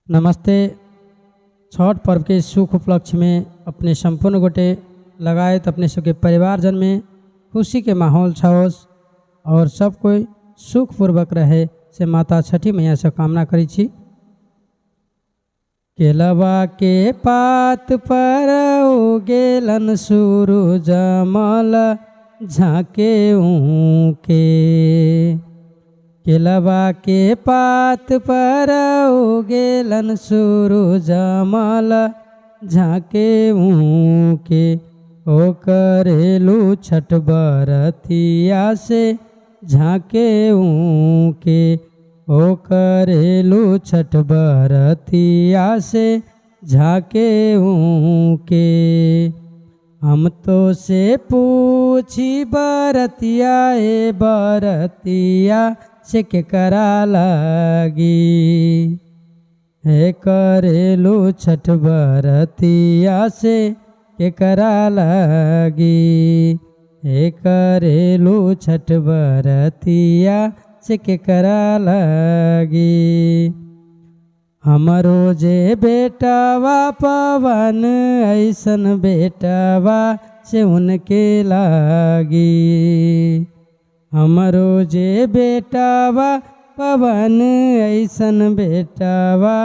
नमस्ते। छठ पर्व के सुख उपलक्ष्य में अपने संपूर्ण गोटे लगायत अपने सबके परिवारजन में खुशी के माहौल छाओस और सब कोई सुखपूर्वक रहे से माता छठी मैया से कामना करी छी। केलवा के पात पर उगेलन सूरज मल झाके ऊके। केलवा के पात पर उगेलन सूरज मल झाके ऊके। ओ करेलू छठ बरतिया से झाके ऊके। ओ करेलू छठ बरतिया से झाके ऊके। हम तो से पूछी बरतिया ए बरतिया से के करा लगी। हे करेलू छठ बरतिया से के करा लगी। हे करेलू छठ बरतिया से के करा लगी। हमरो जे बेटावा पवन ऐसन बेटावा से उनके लागी। हमरो जे बेटावा पवन ऐसन बेटावा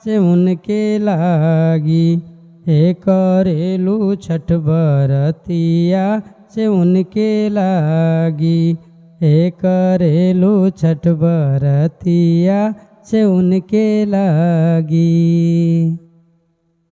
से उनके लागी। हे करेलू छठ बरतिया से उनके लागी। हे करेलू छठ बरतिया से उनके लागी।